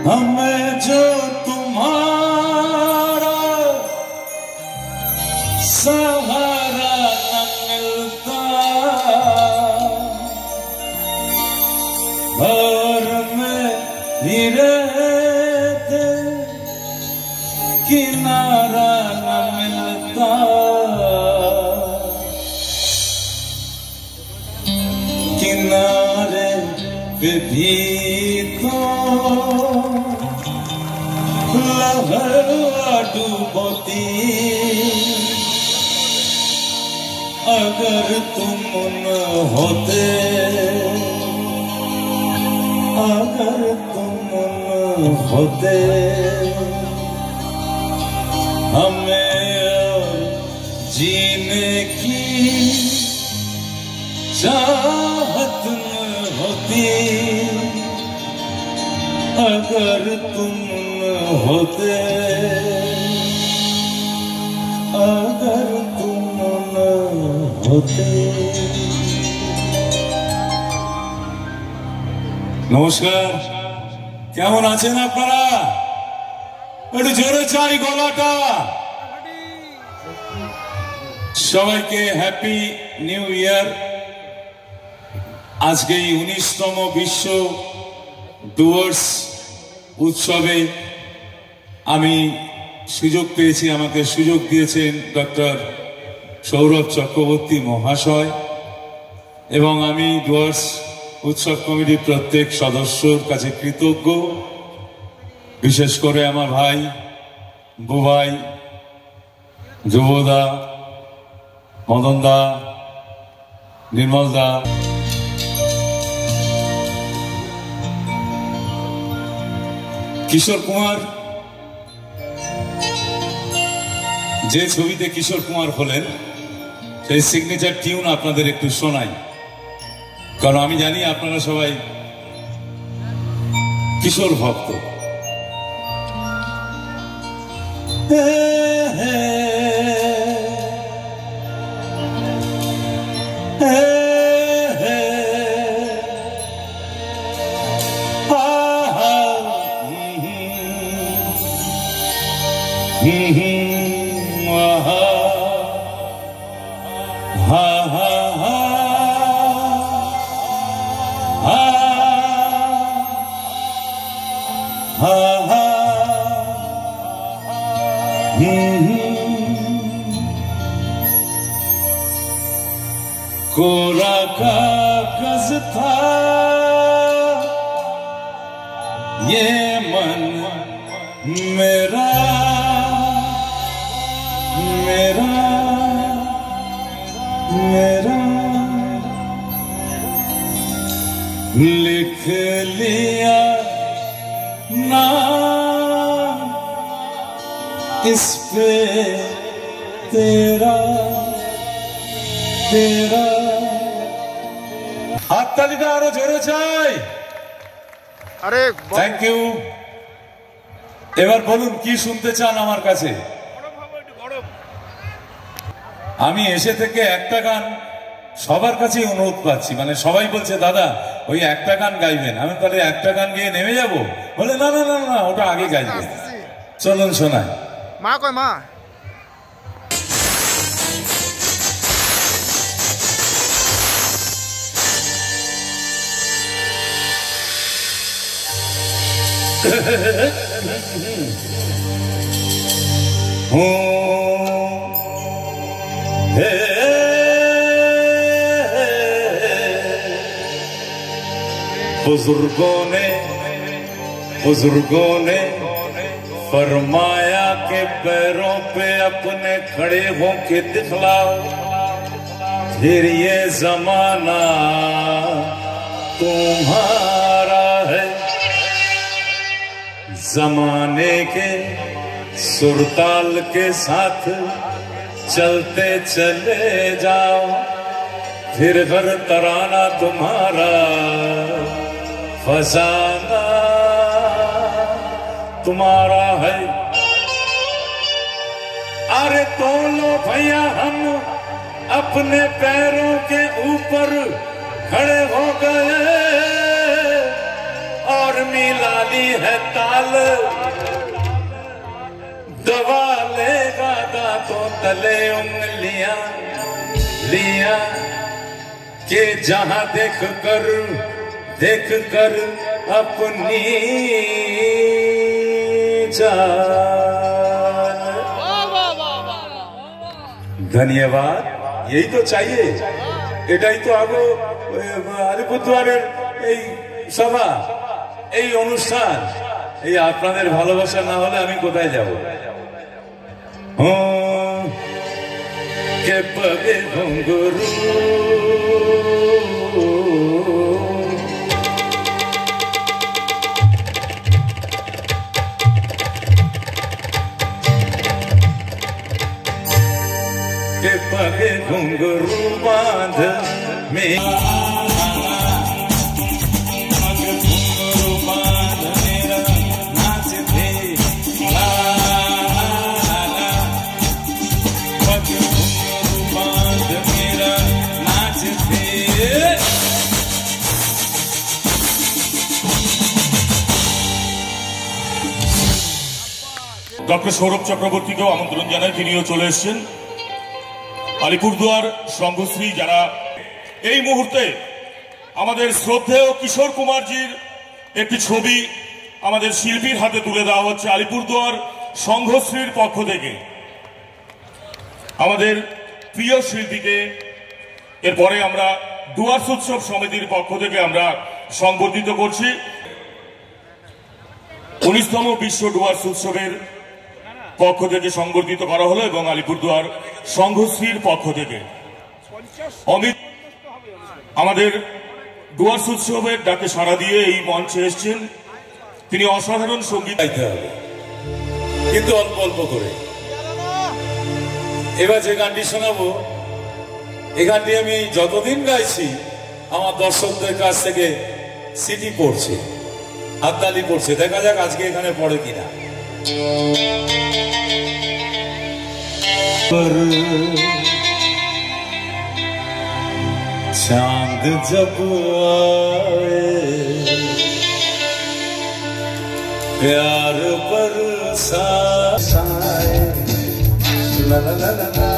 हमें जो तुम्हारा सहारा न मिलता, घर में ही रहते किनारा न मिलता, किनारे पे भी तो लहर डूबती, अगर तुम न होते, अगर तुम न होते, हमें जीने की चाहत न होती, अगर तुम न होते, अगर तुम न होते। নমস্কার, কেমন আছেন আপনারা? একটু জোরে চাই গলাটা। সবাইকে হ্যাপি নিউ ইয়ার। আজকে এই 19তম বিশ্ব ডুয়ার্স উৎসবে আমি সুযোগ পেয়েছি, আমাকে সুযোগ দিয়েছেন ডক্টর সৌরভ চক্রবর্তী মহাশয়, এবং আমি ডুয়ার্স উৎসব কমিটির প্রত্যেক সদস্যর কাছে কৃতজ্ঞ, বিশেষ করে আমার ভাই বুবাই, যুবদা, মদনদা, নির্মলদা। কিশোর কুমার, যে ছবিতে কিশোর কুমার হলেন সেই সিগনেচার টিউন আপনাদের একটু শোনাই, কারণ আমি জানি আপনারা সবাই কিশোর ভক্ত। कोरा कागज था ये मन मेरा, मेरा मेरा, लिख लिया नाम इस पे तेरा, तेरा। হাততালিটা আরো জোরে চাই। আরে থ্যাংক ইউ। এবার বলুন কি শুনতে চান আমার কাছে? আমি এসে থেকে একটা গান সবার কাছে অনুরোধ পাচ্ছি, মানে সবাই বলছে দাদা ওই একটা গান গাইবেন। আমি তাহলে একটা গান গিয়ে নেমে যাব? বলে না না না না, ওটা আগে গাইবেন। চলুন শোনাই। মা কয় মা? बुजुर्गों ने फरमाया के पैरों पे अपने खड़े होके दिखलाओ, फिर ये जमाना तुम्हारा है। जमाने के सुरताल के साथ चलते चले जाओ, फिर हर तराना तुम्हारा, फसाना तुम्हारा है। अरे तोलो भैया हम अपने पैरों के ऊपर खड़े हो गए और मिला ली है ताल, दबा लेगा दांतों तले उंगलियां लिया के जहां देख कर अपनी जान। धन्यवाद, यही तो चाहिए, এটাই তো আগে আলিপুরদুয়ারের এই সভা, এই অনুষ্ঠান। এই আপনাদের ভালোবাসা না হলে আমি কোথায় যাব? কে পগে ঘুঙ্গুরু के पगे घुंघरू बांध में घुंघरू बांध मेरा नाच दे, पग घुंघरू बांध मेरा नाच दे। ডক্টর সৌরভ চক্রবর্তীকেও আমন্ত্রণ জানাই, তিনিও চলে এসেছেন। আলিপুরদুয়ার সংঘশ্রী যারা এই মুহূর্তে আমাদের শ্রদ্ধেয় কিশোর কুমারজির একটি ছবি আমাদের শিল্পীর হাতে তুলে দেওয়া হচ্ছে আলিপুরদুয়ার সংঘশ্রীর পক্ষ থেকে আমাদের প্রিয় শিল্পীকে। এরপরে আমরা ডুয়ার্স উৎসব সমিতির পক্ষ থেকে আমরা সংবর্ধিত করছি। 19তম বিশ্ব ডুয়ার্স উৎসবের পক্ষ থেকে সংবর্ধিত করা হলো এবং আলিপুরদুয়ার সংঘশ্রীর পক্ষ থেকে অমিত আমাদের ডুয়ার্স উৎসবের ডাকে সাড়া দিয়ে এই মঞ্চে এসেছেন। তিনি অসাধারণ সঙ্গীত গাইতে হবে, কিন্তু অল্প অল্প করে। এবার যে গানটি শোনাবো, এই গানটি আমি যতদিন গাইছি আমার দর্শকদের কাছ থেকে সিটি পড়ছে, হাততালি পড়ছে। দেখা যাক আজকে এখানে পড়ে কিনা। चांद जब आए प्यार बरसाए, ला ला ला ला।